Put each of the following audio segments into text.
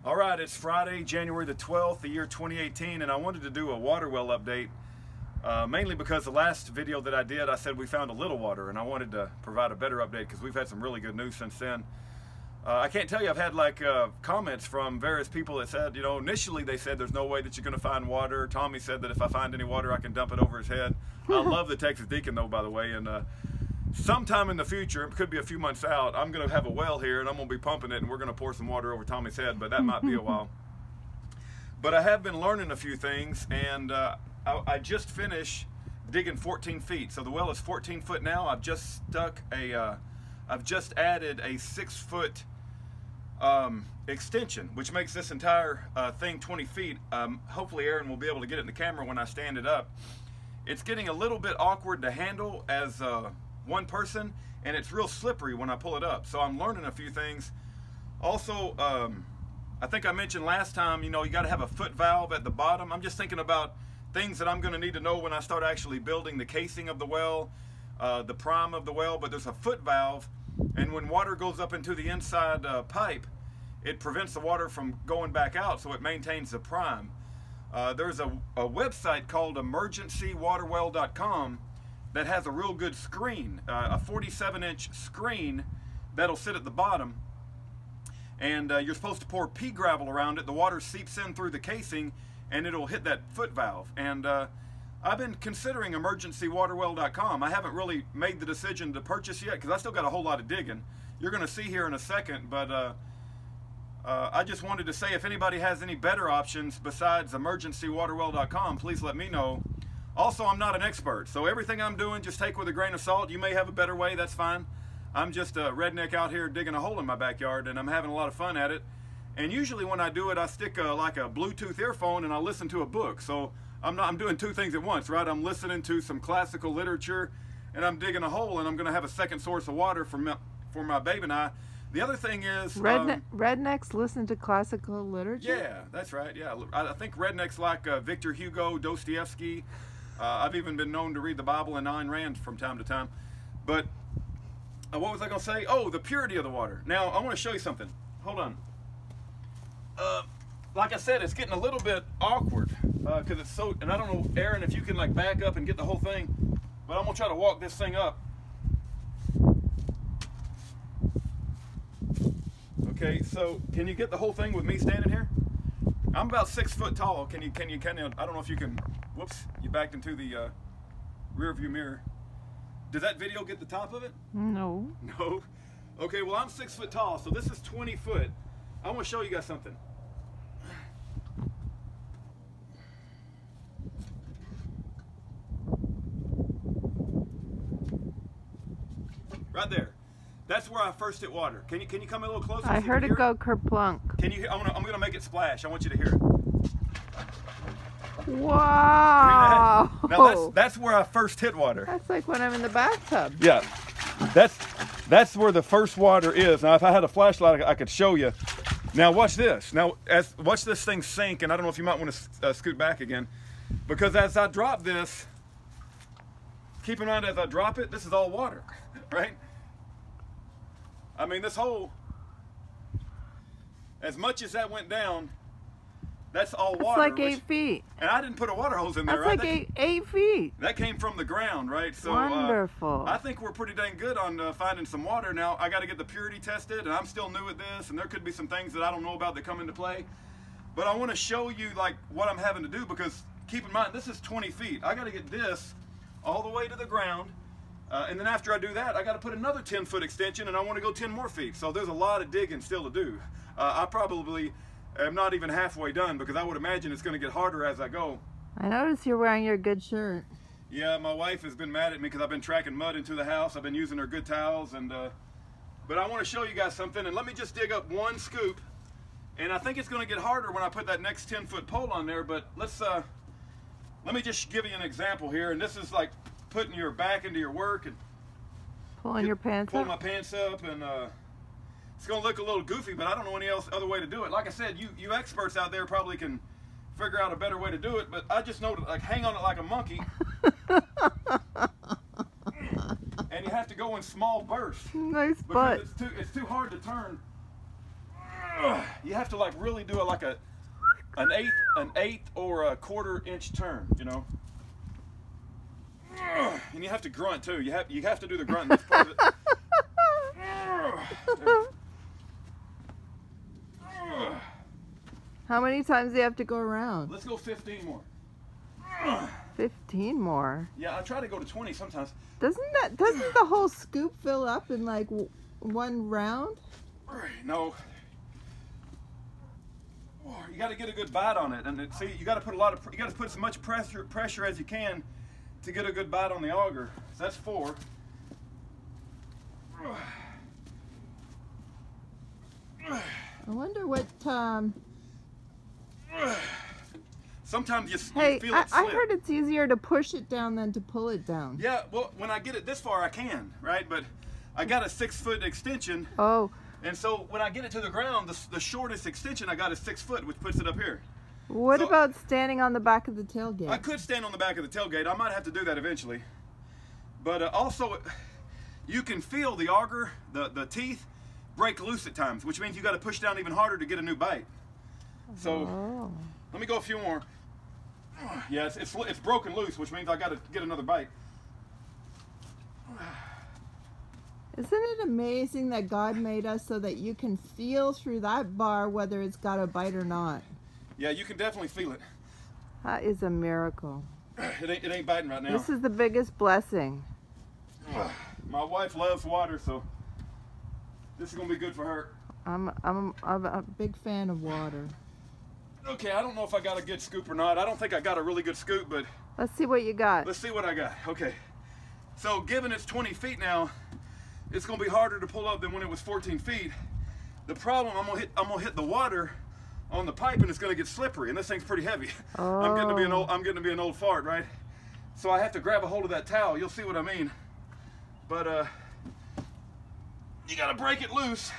All right, it's Friday, January the 12th, the year 2018, and I wanted to do a water well update, mainly because the last video that I did, I said we found a little water, and I wanted to provide a better update because we've had some really good news since then. I can't tell you, I've had like comments from various people that said, you know, initially they said there's no way that you're going to find water. Tommy said that if I find any water, I can dump it over his head. I love the Texas Deacon though, by the way, and sometime in the future, it could be a few months out, I'm going to have a well here and I'm going to be pumping it and we're going to pour some water over Tommy's head, but that might be a while. But I have been learning a few things, and I just finished digging 14 feet. So the well is 14 foot now. I've just added a 6-foot extension, which makes this entire thing 20 feet. Hopefully Aaron will be able to get it in the camera when I stand it up. It's getting a little bit awkward to handle as one person, and it's real slippery when I pull it up. So I'm learning a few things. Also, I think I mentioned last time, you know, you got to have a foot valve at the bottom. I'm just thinking about things that I'm going to need to know when I start actually building the casing of the well, the prime of the well. But there's a foot valve, and when water goes up into the inside pipe, it prevents the water from going back out, so it maintains the prime. There's a website called emergencywaterwell.com that has a real good screen, a 47-inch screen that'll sit at the bottom, and you're supposed to pour pea gravel around it. The water seeps in through the casing and it'll hit that foot valve. And I've been considering emergencywaterwell.com. I haven't really made the decision to purchase yet because I still got a whole lot of digging. You're going to see here in a second, but I just wanted to say if anybody has any better options besides emergencywaterwell.com, please let me know. Also, I'm not an expert, so everything I'm doing, just take with a grain of salt. You may have a better way, that's fine. I'm just a redneck out here digging a hole in my backyard, and I'm having a lot of fun at it. And usually when I do it, I stick like a Bluetooth earphone and I listen to a book. So I'm doing two things at once, right? I'm listening to some classical literature, and I'm digging a hole, and I'm going to have a second source of water for my baby and I. The other thing is... rednecks listen to classical literature? Yeah, that's right, yeah. I think rednecks like Victor Hugo, Dostoevsky. I've even been known to read the Bible and Ayn Rand from time to time. But what was I going to say? Oh, the purity of the water. Now, I want to show you something. Hold on. Like I said, it's getting a little bit awkward because it's so... And I don't know, Aaron, if you can like back up and get the whole thing. But I'm going to try to walk this thing up. Okay, so can you get the whole thing with me standing here? I'm about 6 foot tall. Can you kind of, I don't know if you can, whoops, you backed into the rear view mirror. Did that video get the top of it? No. No? Okay, well I'm 6 foot tall, so this is 20 foot. I want to show you guys something. Right there. That's where I first hit water. Can you come a little closer? I heard it go kerplunk. Can you? I'm gonna make it splash. I want you to hear it. Wow. Now that's where I first hit water. That's like when I'm in the bathtub. Yeah, that's where the first water is. Now if I had a flashlight, I could show you. Now watch this. Now watch this thing sink, and I don't know if you might want to scoot back again, because as I drop this, keep in mind as I drop it, this is all water, right? I mean, this hole, as much as that went down, that's all water. That's like 8 feet. And I didn't put a water hose in there, that's right? That's like 8 feet. That came from the ground, right? So wonderful. I think we're pretty dang good on finding some water. Now, I got to get the purity tested, and I'm still new at this, and there could be some things that I don't know about that come into play. But I want to show you like what I'm having to do, because keep in mind, this is 20 feet. I got to get this all the way to the ground. And then after I do that, I got to put another 10-foot extension, and I want to go 10 more feet. So there's a lot of digging still to do. I probably am not even halfway done, because I would imagine it's going to get harder as I go. I notice you're wearing your good shirt. Yeah, my wife has been mad at me because I've been tracking mud into the house. I've been using her good towels, and but I want to show you guys something. And let me just dig up one scoop. And I think it's going to get harder when I put that next 10-foot pole on there. But let me just give you an example here. And this is like putting your back into your work and pulling your pants up. My pants up, and it's gonna look a little goofy, but I don't know any other way to do it. Like I said, you experts out there probably can figure out a better way to do it, but I just know to like hang on it like a monkey. And you have to go in small bursts. Nice butt. It's too hard to turn. you have to like really do it like an eighth or a quarter-inch turn, you know. And you have to grunt too. You have to do the grunt in this part of it. How many times do you have to go around? Let's go 15 more. 15 more. Yeah, I try to go to 20 sometimes. Doesn't the whole scoop fill up in like one round? No. You got to get a good bite on it, and see, you got to put as much pressure as you can to get a good bite on the auger. So that's 4. I wonder what. Sometimes you Hey, feel it slip. I heard it's easier to push it down than to pull it down. Yeah, well, when I get it this far, I can, right? But I got a 6-foot extension. Oh. And so when I get it to the ground, the shortest extension I got is 6 foot, which puts it up here. What So, about standing on the back of the tailgate? I could stand on the back of the tailgate. I might have to do that eventually. But also, you can feel the auger, the teeth, break loose at times, which means you got to push down even harder to get a new bite. So let me go a few more. Yeah, it's broken loose, which means I got to get another bite. Isn't it amazing that God made us so that you can feel through that bar whether it's got a bite or not? Yeah, you can definitely feel it. That is a miracle. It ain't biting right now. This is the biggest blessing. My wife loves water, so this is gonna be good for her. I'm a big fan of water. Okay, I don't know if I got a good scoop or not. I don't think I got a really good scoop, but Let's see what you got. let's see what I got. Okay, so given it's 20 feet now, it's gonna be harder to pull up than when it was 14 feet. The problem, I'm gonna hit the water on the pipe and it's gonna get slippery, and this thing's pretty heavy. I'm getting to be an old fart, right? So I have to grab a hold of that towel. You'll see what I mean. But you gotta break it loose,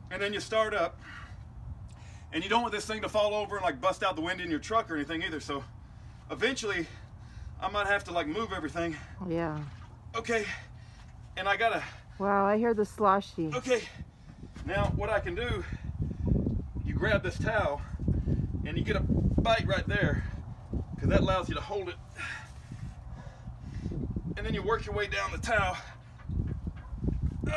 and then you start up. And you don't want this thing to fall over and like bust out the window in your truck or anything either. So eventually, I might have to like move everything. Yeah. Okay, and I gotta. Wow, I hear the sloshy. Okay, now what I can do, you grab this towel and you get a bite right there, because that allows you to hold it. And then you work your way down the towel.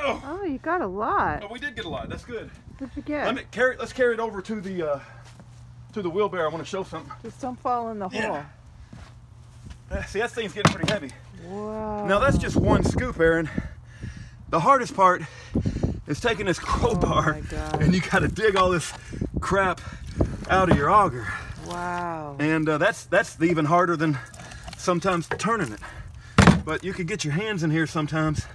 Oh, you got a lot. Oh, we did get a lot. That's good. What'd you get? Let's carry it over to the wheelbarrow. I want to show something. Just don't fall in the hole. See, that thing's getting pretty heavy. Wow. Now that's just one scoop, Aaron. The hardest part is taking this crowbar and you got to dig all this crap out of your auger. Wow. And that's even harder than sometimes turning it. But you could get your hands in here sometimes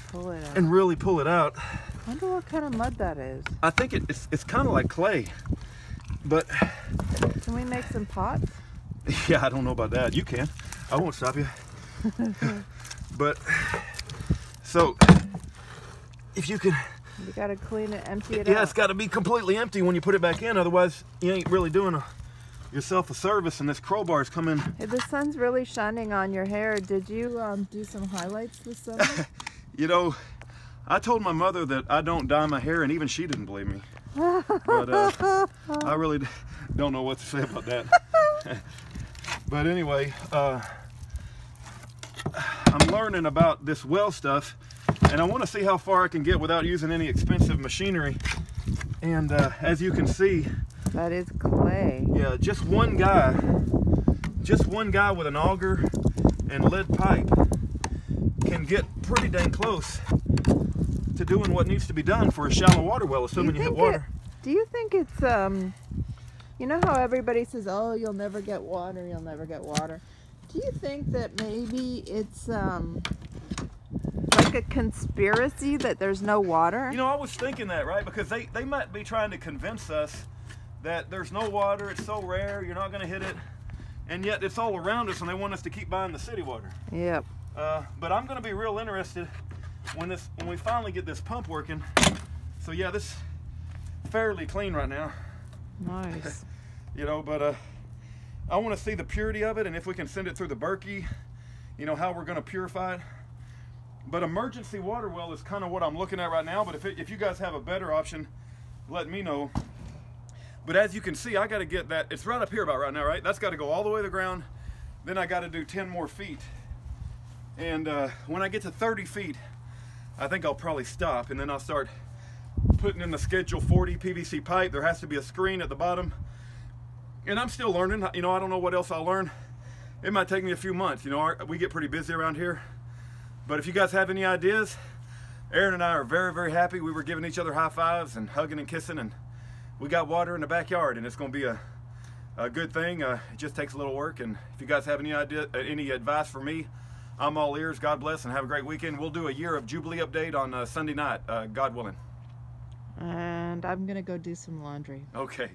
Pull it out. and really pull it out. I wonder what kind of mud that is. I think it's kind of like clay, but Can we make some pots? yeah, I don't know about that. You can. I won't stop you. But so if you can, You gotta clean it, empty it yeah, out. it's got to be completely empty when you put it back in. Otherwise, you ain't really doing yourself a service. And this crowbar's coming. Hey, the sun's really shining on your hair. Did you do some highlights this summer? You know, I told my mother that I don't dye my hair, and even she didn't believe me. But I really don't know what to say about that. But anyway, I'm learning about this well stuff, and I want to see how far I can get without using any expensive machinery. And as you can see, That is clay. yeah, just one guy with an auger and lead pipe can get pretty dang close to doing what needs to be done for a shallow water well, assuming you hit water. Do you think it's you know how everybody says, oh, you'll never get water, you'll never get water. Do you think that maybe it's like a conspiracy that there's no water? You know, I was thinking that, right? Because they might be trying to convince us that there's no water, it's so rare, you're not going to hit it, and yet it's all around us and they want us to keep buying the city water. Yep. But I'm going to be real interested when we finally get this pump working. So yeah, this fairly clean right now. Nice. You know, but I want to see the purity of it, and if we can send it through the Berkey, you know, how we're going to purify it. But emergency water well is kind of what I'm looking at right now. But if you guys have a better option, let me know. But as you can see, I got to get that. It's right up here about right now, right? That's got to go all the way to the ground. Then I got to do 10 more feet. And when I get to 30 feet, I think I'll probably stop, and then I'll start putting in the Schedule 40 PVC pipe. There has to be a screen at the bottom. And I'm still learning. You know, I don't know what else I'll learn. It might take me a few months. You know, we get pretty busy around here. But if you guys have any ideas, Erin and I are very, very happy. We were giving each other high fives and hugging and kissing, and we got water in the backyard, and it's going to be a good thing. It just takes a little work. And if you guys have any advice for me, I'm all ears. God bless, and have a great weekend. We'll do a year of Jubilee update on Sunday night, God willing. And I'm gonna go do some laundry. Okay.